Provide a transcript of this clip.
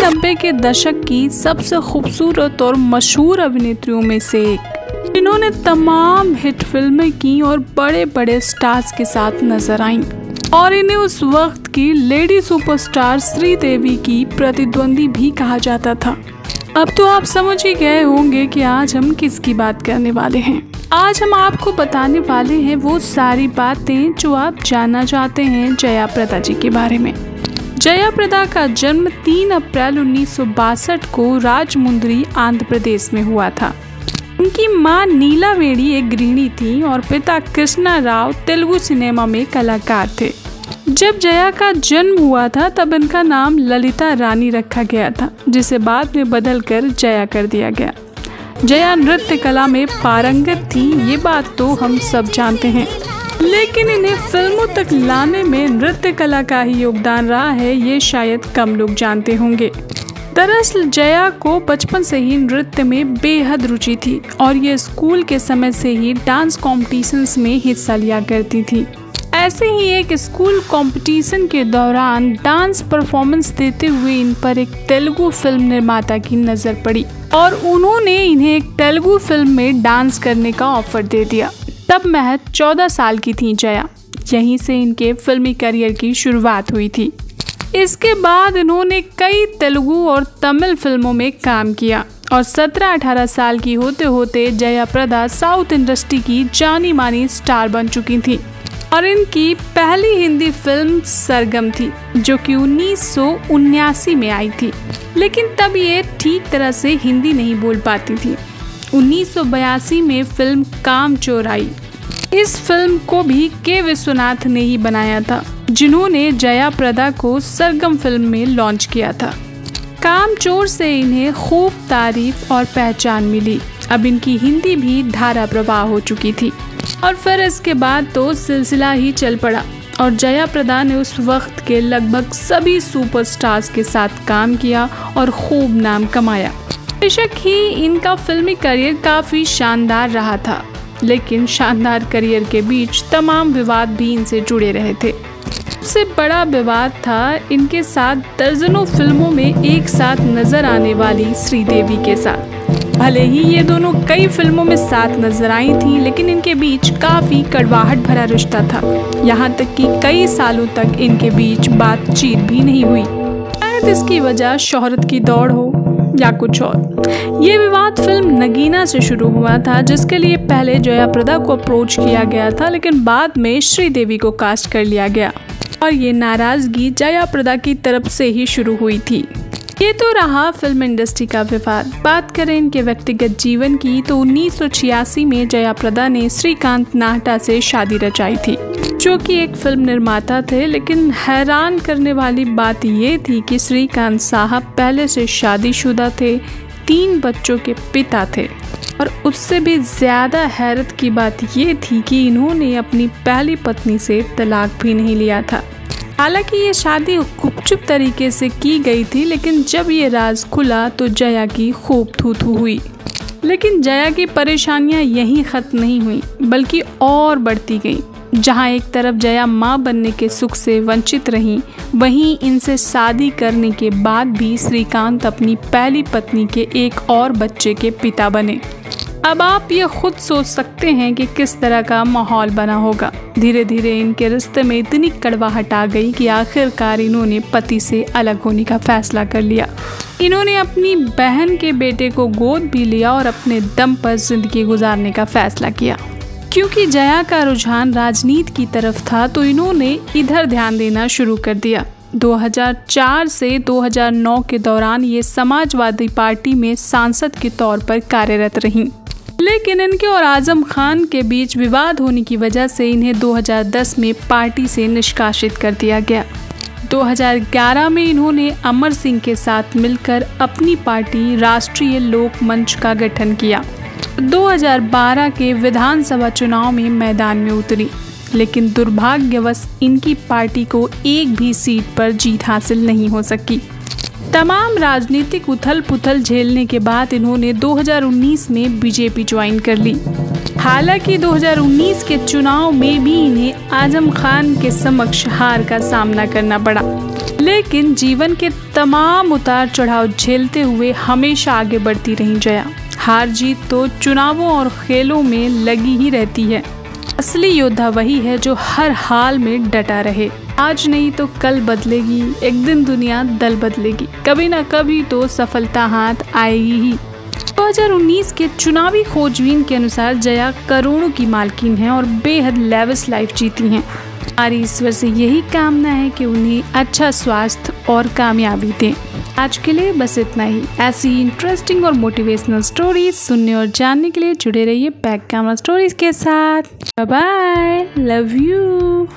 90 के दशक की सबसे खूबसूरत और मशहूर अभिनेत्रियों में से एक, जिन्होंने तमाम हिट फिल्में की और बड़े बड़े स्टार्स के साथ नजर आईं और इन्हें उस वक्त की लेडी सुपरस्टार श्रीदेवी की प्रतिद्वंदी भी कहा जाता था। अब तो आप समझ ही गए होंगे कि आज हम किसकी बात करने वाले हैं। आज हम आपको बताने वाले हैं वो सारी बातें जो आप जानना चाहते हैं जया प्रदा जी के बारे में। जया प्रदा का जन्म 3 अप्रैल 1962 को राजमुंद्री आंध्र प्रदेश में हुआ था। उनकी मां नीला वेणी एक गृहिणी थी और पिता कृष्णा राव तेलुगु सिनेमा में कलाकार थे। जब जया का जन्म हुआ था तब इनका नाम ललिता रानी रखा गया था, जिसे बाद में बदलकर जया कर दिया गया। जया नृत्य कला में पारंगत थी, ये बात तो हम सब जानते हैं, लेकिन इन्हें फिल्मों तक लाने में नृत्य कला का ही योगदान रहा है, ये शायद कम लोग जानते होंगे। दरअसल जया को बचपन से ही नृत्य में बेहद रुचि थी और ये स्कूल के समय से ही डांस कॉम्पिटिशन्स में हिस्सा लिया करती थी। ऐसे ही एक स्कूल कंपटीशन के दौरान डांस परफॉर्मेंस देते हुए इन पर एक तेलुगु फिल्म निर्माता की नज़र पड़ी और उन्होंने इन्हें एक तेलुगु फिल्म में डांस करने का ऑफर दे दिया। तब महज 14 साल की थी जया। यहीं से इनके फिल्मी करियर की शुरुआत हुई थी। इसके बाद इन्होंने कई तेलुगु और तमिल फिल्मों में काम किया और 17-18 साल की होते होते जया प्रदा साउथ इंडस्ट्री की जानी मानी स्टार बन चुकी थी और इनकी पहली हिंदी फिल्म सरगम थी, जो कि 1979 में आई थी, लेकिन तब ये ठीक तरह से हिंदी नहीं बोल पाती थी। 1982 में फिल्म कामचोर आई। इस फिल्म को भी के विश्वनाथ ने ही बनाया था, जिन्होंने जया प्रदा को सरगम फिल्म में लॉन्च किया था। कामचोर से इन्हें खूब तारीफ और पहचान मिली। अब इनकी हिंदी भी धारा प्रवाह हो चुकी थी और फिर इसके बाद तो सिलसिला ही चल पड़ा और जया प्रदा ने उस वक्त के लगभग सभी सुपरस्टार्स के साथ काम किया और खूब नाम कमाया। बेशक ही इनका फिल्मी करियर काफ़ी शानदार रहा था, लेकिन शानदार करियर के बीच तमाम विवाद भी इनसे जुड़े रहे थे। सबसे बड़ा विवाद था इनके साथ दर्जनों फिल्मों में एक साथ नजर आने वाली श्रीदेवी के साथ। भले ही ये दोनों कई फिल्मों में साथ नजर आई थी, लेकिन इनके बीच काफ़ी कड़वाहट भरा रिश्ता था। यहाँ तक कि कई सालों तक इनके बीच बातचीत भी नहीं हुई। शायद इसकी वजह शोहरत की दौड़ हो या कुछ और। ये विवाद फिल्म नगीना से शुरू हुआ था, जिसके लिए पहले जया प्रदा को अप्रोच किया गया था, लेकिन बाद में श्रीदेवी को कास्ट कर लिया गया और ये नाराजगी जया प्रदा की तरफ से ही शुरू हुई थी। ये तो रहा फिल्म इंडस्ट्री का विवाद। बात करें इनके व्यक्तिगत जीवन की तो 1986 में जया प्रदा ने श्रीकांत नाहटा से शादी रचाई थी, जो कि एक फिल्म निर्माता थे। लेकिन हैरान करने वाली बात ये थी कि श्रीकांत साहब पहले से शादीशुदा थे, 3 बच्चों के पिता थे और उससे भी ज़्यादा हैरत की बात ये थी कि इन्होंने अपनी पहली पत्नी से तलाक भी नहीं लिया था। हालांकि ये शादी गुपचुप तरीके से की गई थी, लेकिन जब ये राज खुला तो जया की खूब थू-थू हुई। लेकिन जया की परेशानियां यहीं ख़त्म नहीं हुई, बल्कि और बढ़ती गईं। जहां एक तरफ जया मां बनने के सुख से वंचित रहीं, वहीं इनसे शादी करने के बाद भी श्रीकांत अपनी पहली पत्नी के एक और बच्चे के पिता बने। अब आप ये खुद सोच सकते हैं कि किस तरह का माहौल बना होगा। धीरे धीरे इनके रिश्ते में इतनी कड़वाहट आ गई कि आखिरकार इन्होंने पति से अलग होने का फैसला कर लिया। इन्होंने अपनी बहन के बेटे को गोद भी लिया और अपने दम पर जिंदगी गुजारने का फैसला किया। क्योंकि जया का रुझान राजनीति की तरफ था, तो इन्होंने इधर ध्यान देना शुरू कर दिया। 2004 से 2009 के दौरान ये समाजवादी पार्टी में सांसद के तौर पर कार्यरत रहीं। लेकिन इनके और आजम खान के बीच विवाद होने की वजह से इन्हें 2010 में पार्टी से निष्कासित कर दिया गया। 2011 में इन्होंने अमर सिंह के साथ मिलकर अपनी पार्टी राष्ट्रीय लोक मंच का गठन किया। 2012 के विधानसभा चुनाव में मैदान में उतरी, लेकिन दुर्भाग्यवश इनकी पार्टी को एक भी सीट पर जीत हासिल नहीं हो सकी। तमाम राजनीतिक उथल पुथल झेलने के बाद इन्होंने 2019 में बीजेपी ज्वाइन कर ली। हालांकि 2019 के चुनाव में भी इन्हें आजम खान के समक्ष हार का सामना करना पड़ा। लेकिन जीवन के तमाम उतार चढ़ाव झेलते हुए हमेशा आगे बढ़ती रही जया। हार जीत तो चुनावों और खेलों में लगी ही रहती है। असली योद्धा वही है जो हर हाल में डटा रहे। आज नहीं तो कल बदलेगी, एक दिन दुनिया दल बदलेगी, कभी ना कभी तो सफलता हाथ आएगी ही। 2019 के चुनावी खोजबीन के अनुसार जया करोड़ों की मालकिन है और बेहद लेविश लाइफ जीती हैं। हमारी ईश्वर से यही कामना है कि उन्हें अच्छा स्वास्थ्य और कामयाबी दें। आज के लिए बस इतना ही। ऐसी इंटरेस्टिंग और मोटिवेशनल स्टोरीज सुनने और जानने के लिए जुड़े रहिए बैक कैमरा स्टोरीज के साथ। Bye bye, love you.